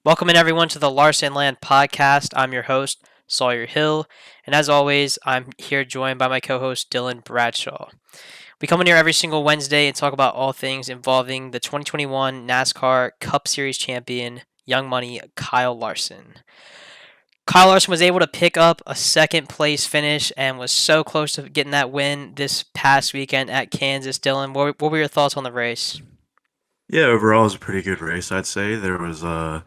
Welcome in everyone to the Larsonland podcast. I'm your host, Sawyer Hill, and as always, I'm here joined by my co-host Dylan Bradshaw. We come in here every single Wednesday and talk about all things involving the 2021 NASCAR Cup Series champion, Young Money Kyle Larson. Kyle Larson was able to pick up a second place finish and was so close to getting that win this past weekend at Kansas. Dylan, what were your thoughts on the race? Yeah, overall it was a pretty good race, I'd say. There was a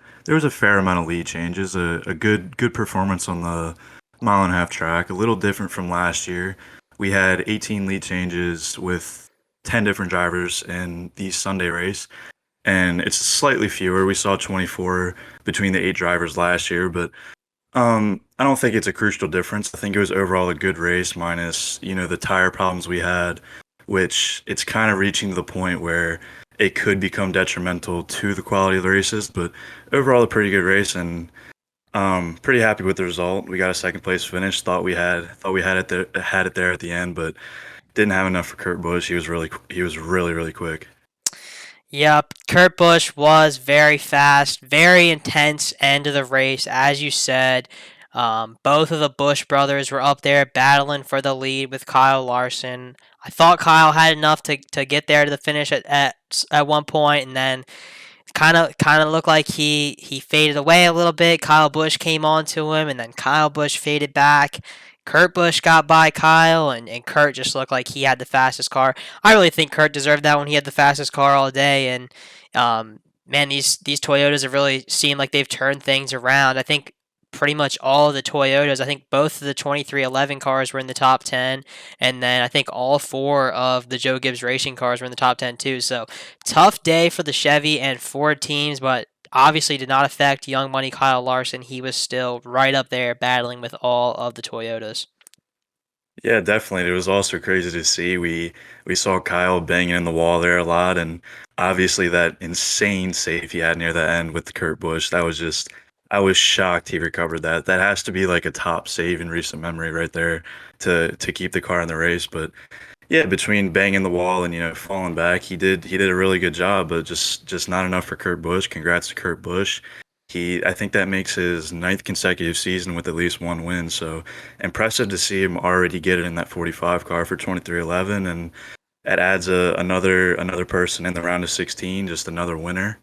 fair amount of lead changes, a good performance on the mile and a half track, a little different from last year. We had 18 lead changes with 10 different drivers in the Sunday race, and it's slightly fewer. We saw 24 between the 8 drivers last year, but I don't think it's a crucial difference. I think it was overall a good race, minus the tire problems we had, which it's kind of reaching to the point where it could become detrimental to the quality of the races. But overall, a pretty good race, and pretty happy with the result. We got a second place finish. Thought we had it there at the end, but didn't have enough for Kurt Busch. He was really quick. Yep, Kurt Busch was very fast, very intense end of the race, as you said. Both of the Busch brothers were up there battling for the lead with Kyle Larson. I thought Kyle had enough to get there to the finish at one point, and then kind of looked like he faded away a little bit. Kyle Busch came on to him, and then Kyle Busch faded back. Kurt Busch got by Kyle, and Kurt just looked like he had the fastest car. I really think Kurt deserved that when he had the fastest car all day. And man, these Toyotas have really seemed like they've turned things around. I think pretty much all of the Toyotas. I think both of the 2311 cars were in the top 10, and then I think all four of the Joe Gibbs Racing cars were in the top 10 too. So tough day for the Chevy and Ford teams, but obviously did not affect Young Money Kyle Larson. He was still right up there battling with all of the Toyotas. Yeah, definitely. It was also crazy to see. We saw Kyle banging in the wall there a lot, and obviously that insane save he had near the end with Kurt Busch. That was just I was shocked he recovered that. That has to be like a top save in recent memory right there to keep the car in the race. But yeah, between banging the wall and falling back, he did a really good job, but just not enough for Kurt Busch. Congrats to Kurt Busch. I think that makes his ninth consecutive season with at least one win. So impressive to see him already get it in that 45 car for 2311, and that adds another person in the round of 16, just another winner.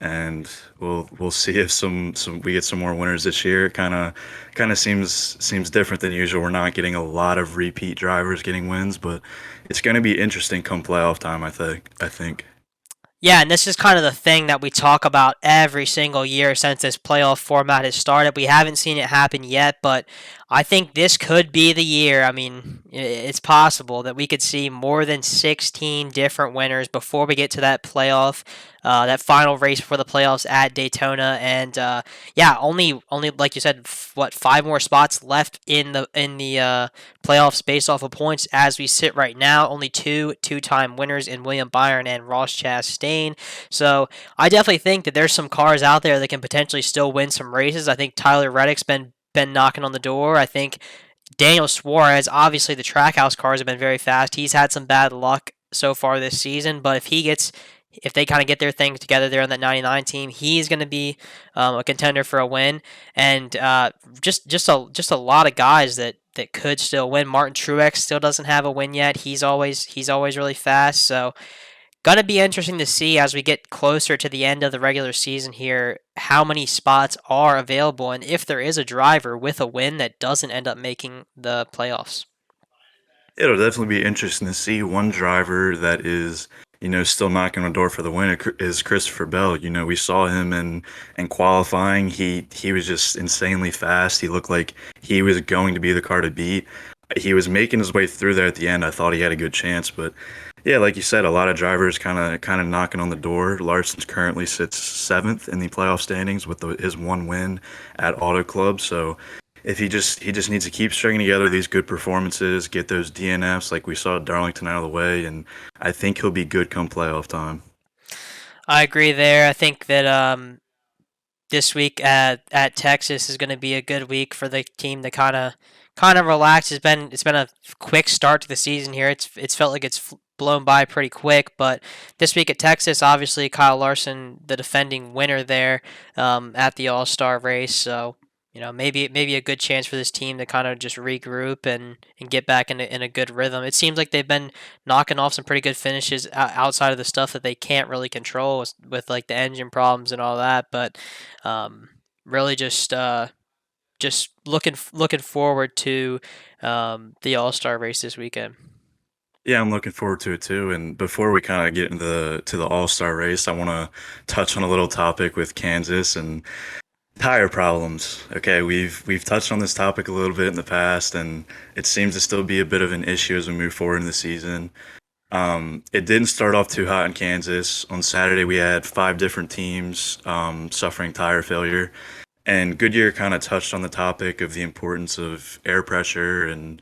And we'll see if some we get some more winners this year. Kind of seems different than usual. We're not getting a lot of repeat drivers getting wins, but it's going to be interesting come playoff time. I think. Yeah, and this is kind of the thing that we talk about every single year since this playoff format has started. We haven't seen it happen yet, but I think this could be the year. I mean, it's possible that we could see more than 16 different winners before we get to that playoff, that final race for the playoffs at Daytona. And yeah, only like you said, what, five more spots left in the playoffs based off of points as we sit right now. Only two-time winners in William Byron and Ross Chastain. So I definitely think that there's some cars out there that can potentially still win some races. I think Tyler Reddick's been knocking on the door. I think Daniel Suarez, obviously the Trackhouse cars have been very fast. He's had some bad luck so far this season, but if they kind of get their things together there on that 99 team, he's going to be a contender for a win. And just a lot of guys that could still win. Martin Truex still doesn't have a win yet. He's always really fast. So gonna be interesting to see as we get closer to the end of the regular season here how many spots are available and if there is a driver with a win that doesn't end up making the playoffs. It'll definitely be interesting to see one driver that is, still knocking on the door for the win is Christopher Bell. We saw him in qualifying. He was just insanely fast. He looked like he was going to be the car to beat. He was making his way through there at the end. I thought he had a good chance, but yeah, like you said, a lot of drivers kind of knocking on the door. Larson's currently sits seventh in the playoff standings with his one win at Auto Club. So if he just needs to keep stringing together these good performances, get those DNFs like we saw at Darlington out of the way, and I think he'll be good come playoff time. I agree there. I think that this week at Texas is going to be a good week for the team to kind of relax. It's been a quick start to the season here. It's felt like it's blown by pretty quick, but this week at Texas, obviously Kyle Larson, the defending winner there at the All Star race, so. Maybe a good chance for this team to kind of just regroup and get back in a good rhythm. It seems like they've been knocking off some pretty good finishes outside of the stuff that they can't really control with like the engine problems and all that. But really just looking forward to the All Star race this weekend. Yeah, I'm looking forward to it too. And before we kind of get into the All Star race, I want to touch on a little topic with Kansas and tire problems. Okay, we've touched on this topic a little bit in the past, and it seems to still be a bit of an issue as we move forward in the season. It didn't start off too hot in Kansas. On Saturday, we had five different teams suffering tire failure, and Goodyear kind of touched on the topic of the importance of air pressure and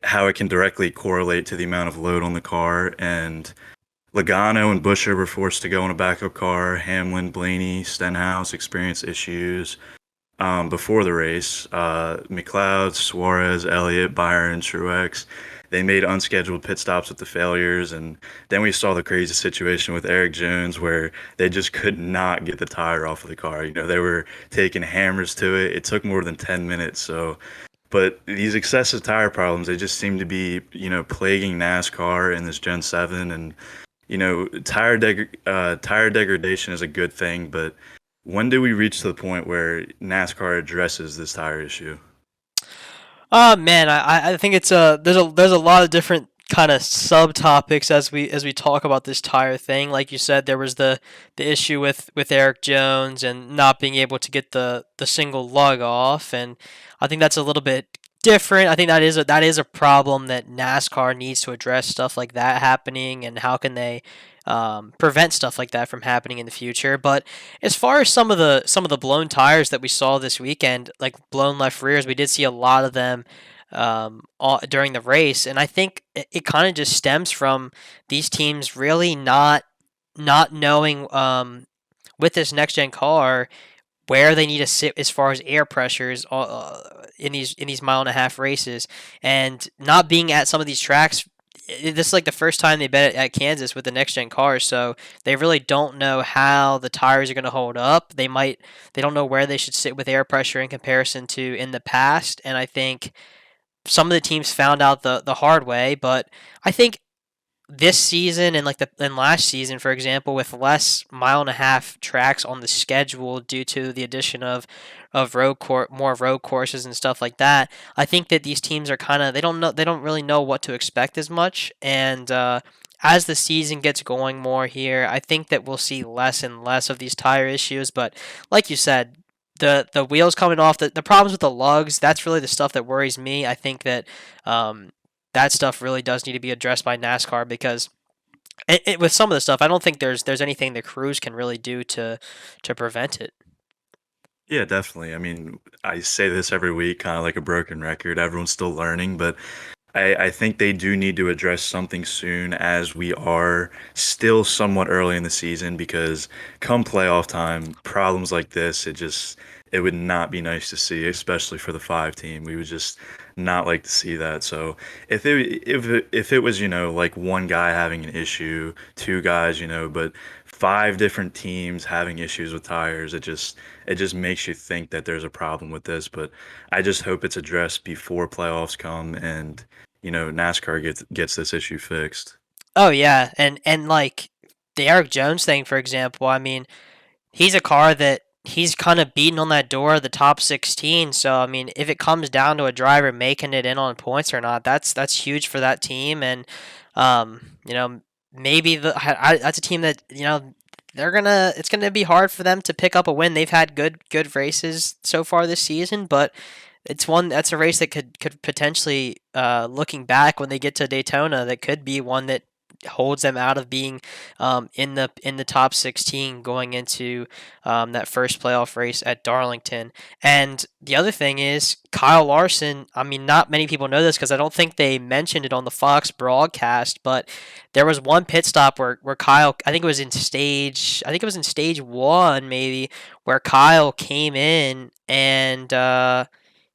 how it can directly correlate to the amount of load on the car. And Logano and Buscher were forced to go in a backup car. Hamlin, Blaney, Stenhouse experienced issues before the race. McLeod, Suarez, Elliott, Byron, Truex, they made unscheduled pit stops with the failures. And then we saw the crazy situation with Eric Jones where they just could not get the tire off of the car. They were taking hammers to it. It took more than 10 minutes. But these excessive tire problems, they just seem to be, plaguing NASCAR in this Gen 7. And tire degradation is a good thing, but when do we reach to the point where NASCAR addresses this tire issue? Oh man, I think it's there's a lot of different kind of subtopics as we talk about this tire thing. Like you said, there was the issue with Eric Jones and not being able to get the single lug off, and I think that's a little bit different. I think that is a problem that NASCAR needs to address, stuff like that happening, and how can they prevent stuff like that from happening in the future. But as far as some of the blown tires that we saw this weekend, like blown left rears, we did see a lot of them during the race, and I think it kind of just stems from these teams really not knowing with this next gen car where they need to sit as far as air pressures in these mile and a half races, and not being at some of these tracks. This is like the first time they've been at Kansas with the next gen cars, so they really don't know how the tires are going to hold up. They don't know where they should sit with air pressure in comparison to in the past, and I think some of the teams found out the hard way. But I think this season and last season, for example, with less mile and a half tracks on the schedule due to the addition of more road courses and stuff like that, I think that these teams are kind of they don't really know what to expect as much. And as the season gets going more here, I think that we'll see less and less of these tire issues. But like you said, the wheels coming off, the problems with the lugs, that's really the stuff that worries me. I think that that stuff really does need to be addressed by NASCAR, because with some of the stuff, I don't think there's anything the crews can really do to prevent it. Yeah, definitely. I mean, I say this every week, kind of like a broken record. Everyone's still learning, but I think they do need to address something soon as we are still somewhat early in the season because come playoff time, problems like this, it would not be nice to see, especially for the five team. We would just not like to see that. So if it was, like one guy having an issue, two guys, but five different teams having issues with tires, it just makes you think that there's a problem with this. But I just hope it's addressed before playoffs come and NASCAR gets this issue fixed. Oh yeah, and like the Eric Jones thing, for example. I mean, he's a car that he's kind of beating on that door of the top 16. So I mean, if it comes down to a driver making it in on points or not, that's huge for that team. And maybe that's a team that it's gonna be hard for them to pick up a win. They've had good races so far this season, but that's a race that could potentially, looking back when they get to Daytona, that could be one that holds them out of being in the top 16 going into that first playoff race at Darlington. And the other thing is Kyle Larson. I mean, not many people know this because I don't think they mentioned it on the Fox broadcast, but there was one pit stop where Kyle, I think it was in stage one maybe, where Kyle came in and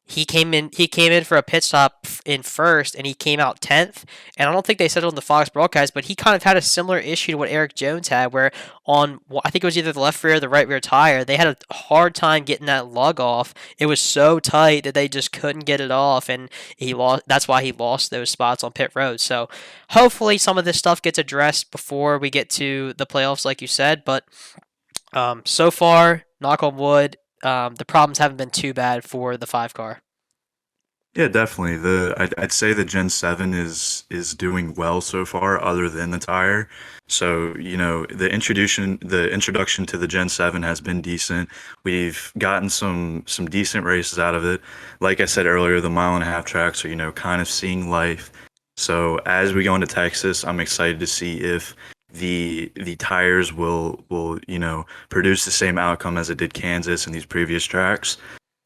he came in for a pit stop in first, and he came out 10th. And I don't think they said it on the Fox broadcast, but he kind of had a similar issue to what Eric Jones had, where on I think it was either the left rear or the right rear tire, they had a hard time getting that lug off. It was so tight that they just couldn't get it off, and he lost. That's why he lost those spots on pit road. So hopefully some of this stuff gets addressed before we get to the playoffs, like you said. But so far, knock on wood, the problems haven't been too bad for the five car. Yeah, definitely. I'd say the Gen 7 is doing well so far, other than the tire. So, the introduction to the Gen 7 has been decent. We've gotten some decent races out of it. Like I said earlier, the mile and a half tracks are, kind of seeing life. So as we go into Texas, I'm excited to see if the tires will, produce the same outcome as it did Kansas and these previous tracks.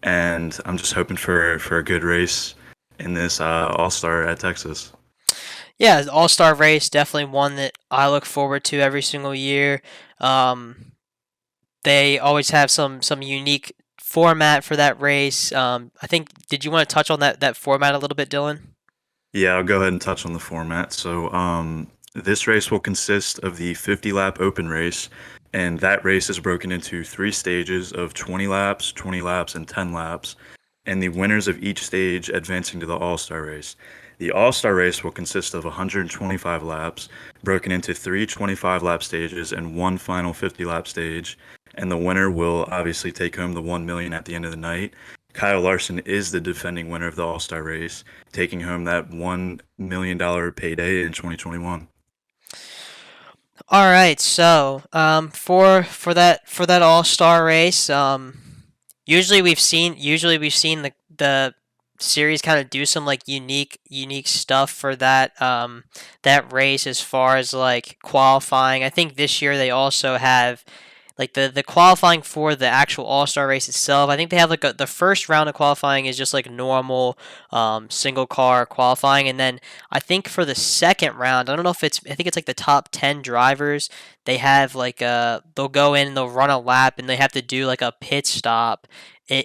And I'm just hoping for a good race in this All Star at Texas. Yeah, the All Star race definitely one that I look forward to every single year. Um, they always have some unique format for that race. I think did you want to touch on that format a little bit, Dylan? Yeah, I'll go ahead and touch on the format. So, this race will consist of the 50 lap open race, and that race is broken into three stages of 20 laps, and 10 laps, and the winners of each stage advancing to the All Star race. The All Star race will consist of 125 laps, broken into three 25 lap stages and one final 50 lap stage, and the winner will obviously take home the 1 million at the end of the night. Kyle Larson is the defending winner of the All Star race, taking home that $1 million payday in 2021. All right, so for that All Star race, usually we've seen the series kind of do some like unique stuff for that race as far as like qualifying. I think this year they also have like the qualifying for the actual All Star race itself. I think they have like the first round of qualifying is just like normal single car qualifying, and then I think for the second round, I don't know if I think it's like the top 10 drivers. They have like they'll go in and they'll run a lap, and they have to do like a pit stop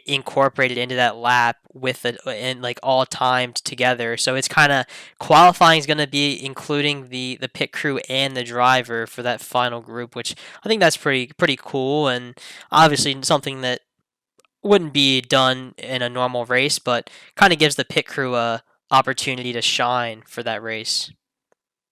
incorporated into that lap with it and like all timed together. So it's kind of qualifying is going to be including the pit crew and the driver for that final group, which I think that's pretty cool, and obviously something that wouldn't be done in a normal race, but kind of gives the pit crew a opportunity to shine for that race.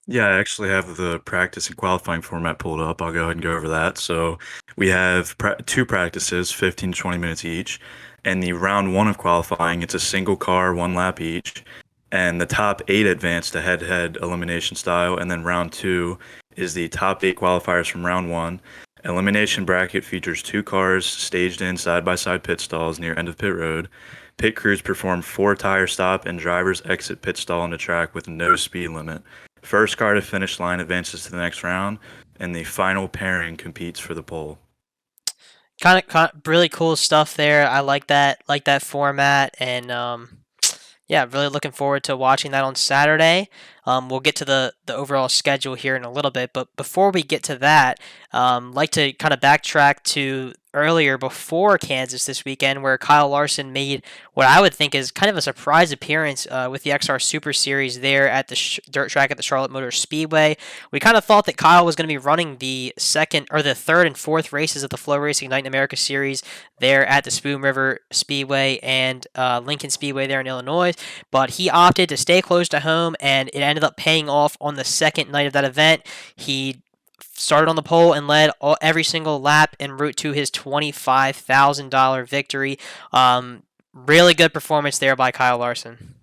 Yeah, I actually have the practice and qualifying format pulled up. I'll go ahead and go over that. So we have two practices, 15 to 20 minutes each. And the round one of qualifying, it's a single car, one lap each. And the top eight advance to head to head elimination style. And then round two is the top eight qualifiers from round one. Elimination bracket features two cars staged in side by side pit stalls near end of pit road. Pit crews perform four tire stop and drivers exit pit stall on the track with no speed limit. First car to finish line advances to the next round, and the final pairing competes for the pole. Kind of really cool stuff there. I like that format, and yeah, really looking forward to watching that on Saturday. We'll get to the overall schedule here in a little bit, but before we get to that, like to kind of backtrack to earlier before Kansas this weekend, where Kyle Larson made what I would think is kind of a surprise appearance with the XR Super Series there at the dirt track at the Charlotte Motor Speedway. We kind of thought that Kyle was going to be running the second or the third and fourth races of the Flow Racing Night in America Series there at the Spoon River Speedway and Lincoln Speedway there in Illinois, but he opted to stay close to home, and it ended up paying off on the second night of that event. He started on the pole and led every single lap en route to his $25,000 victory. Really good performance there by Kyle Larson.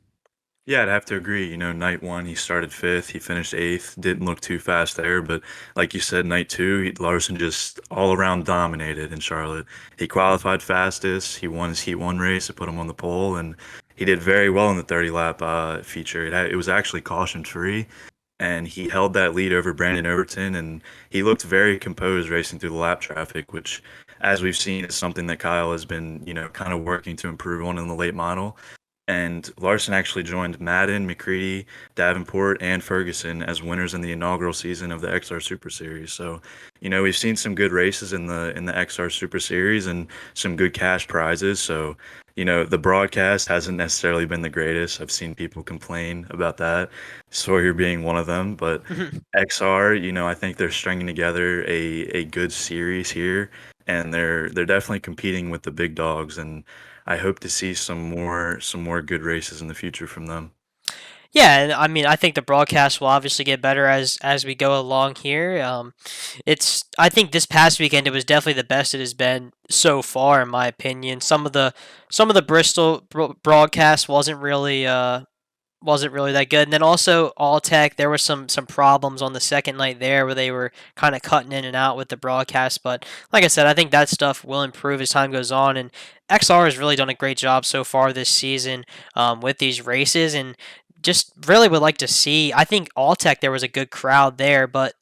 Yeah, I'd have to agree. Night one, he started fifth, he finished eighth, didn't look too fast there, but like you said, night two, Larson just all around dominated in Charlotte. He qualified fastest, he won his Heat 1 race, it put him on the pole, and he did very well in the 30 lap feature. It was actually caution free, and he held that lead over Brandon Overton, and he looked very composed racing through the lap traffic, which, as we've seen, is something that Kyle has been, kind of working to improve on in the late model. And Larson actually joined Madden, McCready, Davenport, and Ferguson as winners in the inaugural season of the XR Super Series. So, we've seen some good races in the XR Super Series and some good cash prizes. So, the broadcast hasn't necessarily been the greatest. I've seen people complain about that, Sawyer being one of them. But XR, I think they're stringing together a good series here, and they're definitely competing with the big dogs. And I hope to see some more good races in the future from them. Yeah, and I mean, I think the broadcast will obviously get better as we go along here. I think this past weekend it was definitely the best it has been so far, in my opinion. Some of the Bristol broadcast wasn't really that good. And then also All Tech, there was some problems on the second night there where they were kind of cutting in and out with the broadcast. But like I said, I think that stuff will improve as time goes on. And XR has really done a great job so far this season with these races, and just really would like to see. I think All Tech there was a good crowd there, but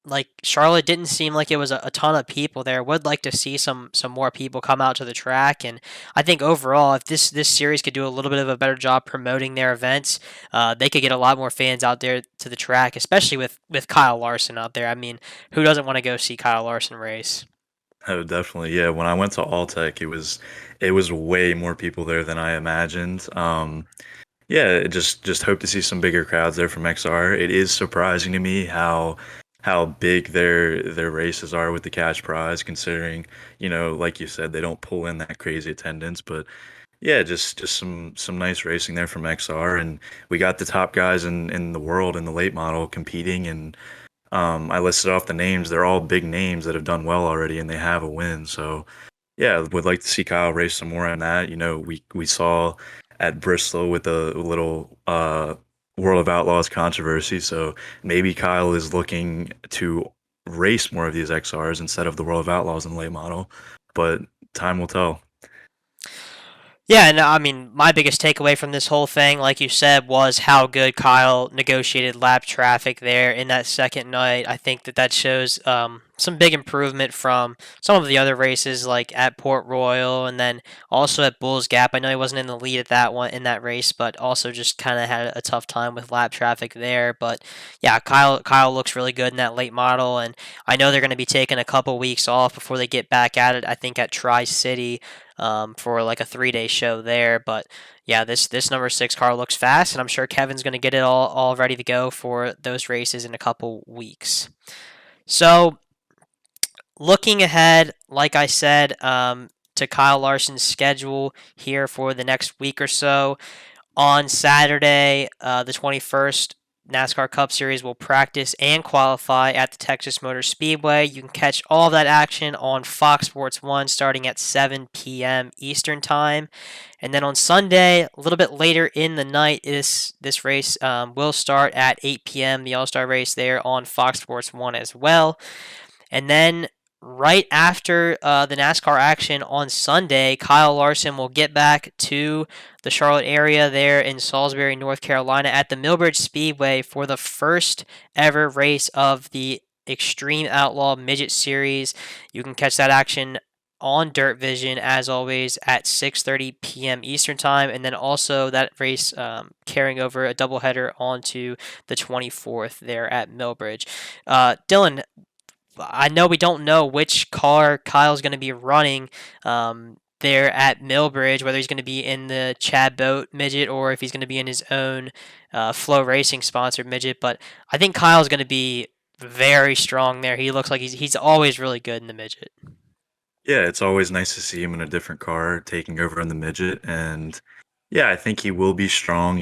like Charlotte didn't seem like it was a ton of people there. Would like to see some more people come out to the track, and I think overall, if this series could do a little bit of a better job promoting their events, they could get a lot more fans out there to the track, especially with Kyle Larson out there. I mean, who doesn't want to go see Kyle Larson race? Oh, definitely. Yeah, when I went to Alltech, it was way more people there than I imagined. Yeah, just hope to see some bigger crowds there from XR. It is surprising to me how big their races are with the cash prize, considering, like you said, they don't pull in that crazy attendance. But yeah, just some nice racing there from XR, and we got the top guys in the world in the late model competing, and I listed off the names. They're all big names that have done well already, and they have a win. So yeah, would like to see Kyle race some more on that. We saw at Bristol with a little World of Outlaws controversy. So maybe Kyle is looking to race more of these XRs instead of the World of Outlaws in the late model. But time will tell. Yeah, and I mean, my biggest takeaway from this whole thing, like you said, was how good Kyle negotiated lap traffic there in that second night. I think that shows some big improvement from some of the other races, like at Port Royal, and then also at Bulls Gap. I know he wasn't in the lead at that one in that race, but also just kind of had a tough time with lap traffic there. But yeah, Kyle looks really good in that late model, and I know they're going to be taking a couple weeks off before they get back at it. I think at Tri City for like a 3 day show there. But yeah, this number six car looks fast, and I'm sure Kevin's going to get it all ready to go for those races in a couple weeks. So looking ahead, like I said, to Kyle Larson's schedule here for the next week or so. On Saturday, the 21st, NASCAR Cup Series will practice and qualify at the Texas Motor Speedway. You can catch all of that action on Fox Sports 1 starting at 7 p.m. Eastern Time. And then on Sunday, a little bit later in the night, this race will start at 8 p.m., the All Star race there on Fox Sports 1 as well. And then right after the NASCAR action on Sunday, Kyle Larson will get back to the Charlotte area there in Salisbury, North Carolina at the Millbridge Speedway for the first ever race of the Extreme Outlaw Midget Series. You can catch that action on Dirt Vision as always at 6:30 p.m. Eastern Time, and then also that race carrying over a doubleheader onto the 24th there at Millbridge. Dylan, I know we don't know which car Kyle's going to be running there at Millbridge, whether he's going to be in the Chad Boat midget or if he's going to be in his own Flow Racing sponsored midget. But I think Kyle's going to be very strong there. He looks like he's always really good in the midget. Yeah, it's always nice to see him in a different car taking over in the midget. And yeah, I think he will be strong.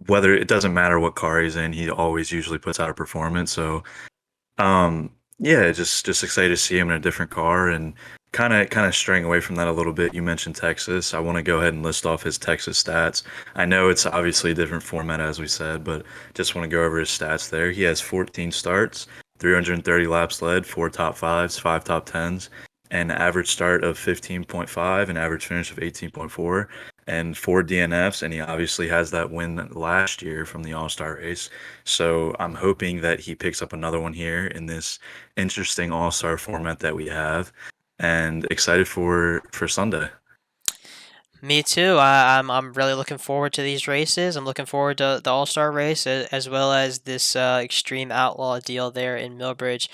Whether it doesn't matter what car he's in, he always usually puts out a performance. So yeah, just excited to see him in a different car, and kind of straying away from that a little bit. You mentioned Texas. I want to go ahead and list off his Texas stats. I know it's obviously a different format as we said, but just want to go over his stats there. He has 14 starts, 330 laps led, four top fives, five top tens, an average start of 15.5, an average finish of 18.4. and 4 DNFs, and he obviously has that win last year from the All Star race. So I'm hoping that he picks up another one here in this interesting All Star format that we have, and excited for Sunday. Me too. I'm really looking forward to these races. I'm looking forward to the All Star race as well as this Extreme Outlaw deal there in Millbridge.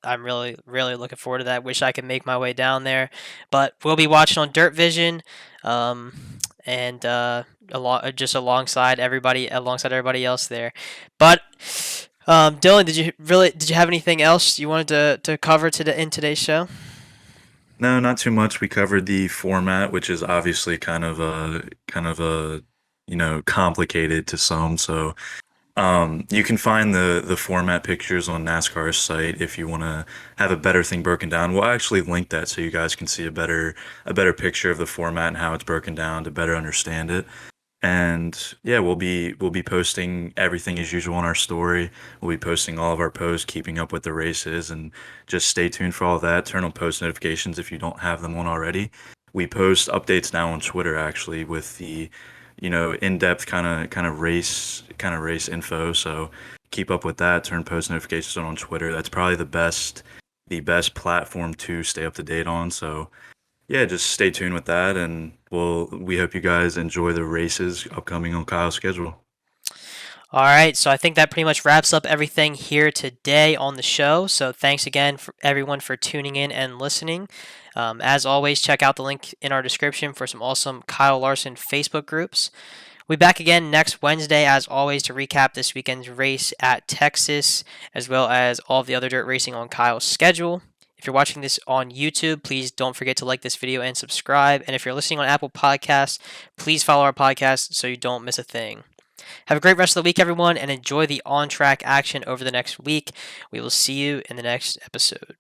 I'm really looking forward to that. Wish I could make my way down there, but we'll be watching on Dirt Vision, um, and just alongside everybody else there. But Dylan, did you have anything else you wanted to cover today in today's show? No, not too much. We covered the format, which is obviously kind of a complicated to some. So you can find the format pictures on NASCAR's site if you want to have a better thing broken down. We'll actually link that so you guys can see a better picture of the format and how it's broken down to better understand it. And yeah, we'll be posting everything as usual on our story. We'll be posting all of our posts, keeping up with the races, and just stay tuned for all that. Turn on post notifications if you don't have them on already. We post updates now on Twitter actually with the, in-depth kind of race info. So keep up with that. Turn post notifications on Twitter. That's probably the best platform to stay up to date on. So yeah, just stay tuned with that, and we hope you guys enjoy the races upcoming on Kyle's schedule. All right, so I think that pretty much wraps up everything here today on the show. So thanks again for everyone for tuning in and listening. As always, check out the link in our description for some awesome Kyle Larson Facebook groups. We'll be back again next Wednesday, as always, to recap this weekend's race at Texas, as well as all of the other dirt racing on Kyle's schedule. If you're watching this on YouTube, please don't forget to like this video and subscribe. And if you're listening on Apple Podcasts, please follow our podcast so you don't miss a thing. Have a great rest of the week, everyone, and enjoy the on track action over the next week. We will see you in the next episode.